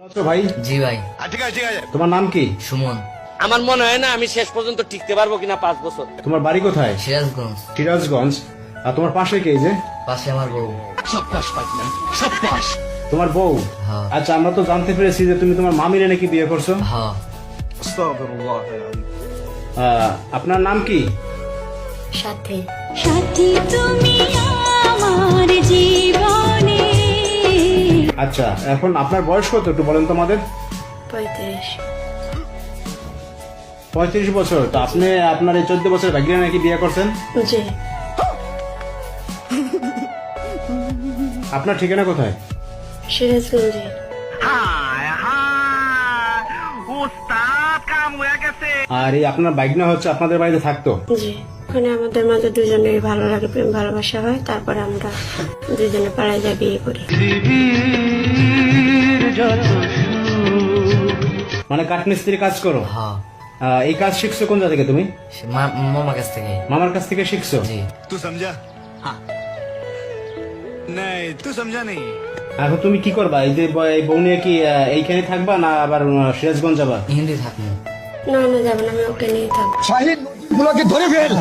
আছো ভাই? জি ভাই। ঠিক আছে ঠিক আছে। তোমার নাম কি? সুমন। আমার মনে হয় না আমি শেষ পর্যন্ত টিকতে পারবো কিনা 5 বছর। তোমার বাড়ি কোথায়? সিরাজগঞ্জ। সিরাজগঞ্জ। আর তোমার পাশে কে? এই যে পাশে আমার বউ। তোমার বউ? হ্যাঁ। আচ্ছা, আমরা তো জানতে পেরেছি যে তুমি তোমার মামিরে নাকি বিয়ে করছো। হ্যাঁ। আপনার নাম কি? সাথী সাথী তুমি আমার জীবনে। আচ্ছা, এখন আপনার বয়স কত একটু বলেন তো আমাদের? 35। 35 বছর। তো আপনি আপনার এই 14 বছর ভাগ্যে নাকি বিয়ে করছেন? জি। আপনার ঠিকানা কোথায়? সিরাজগঞ্জে। আর এই আপনার বাইকনা হচ্ছে আপনাদের বাড়িতে থাকতো? জি। ওখানে আমাদের মাঝে দুজনের ভালো লাগে, প্রেম ভালোবাসা হয়, তারপরে আমরা দুজনে পাড়ায় যা বিয়ে করি। মানে কাঠমিস্ত্রি কাজ করো? হ্যাঁ। এই কাজ শিখছো কোন জায়গা থেকে তুমি? মামার কাছ থেকে। মামার কাছ থেকে শিখছো? জি। तू समझा? हाँ नहीं तू समझा नहीं। এখন তুমি কি করবা? এই যে এই বউ নিয়ে কি এইখানে থাকবা না আবার সিরাজগঞ্জ যাবা? হিন্দি থাকবো। না না, যাবেন, আমি ওকে নিয়ে থাকবো। शाहिद बुला के धोरे फेल।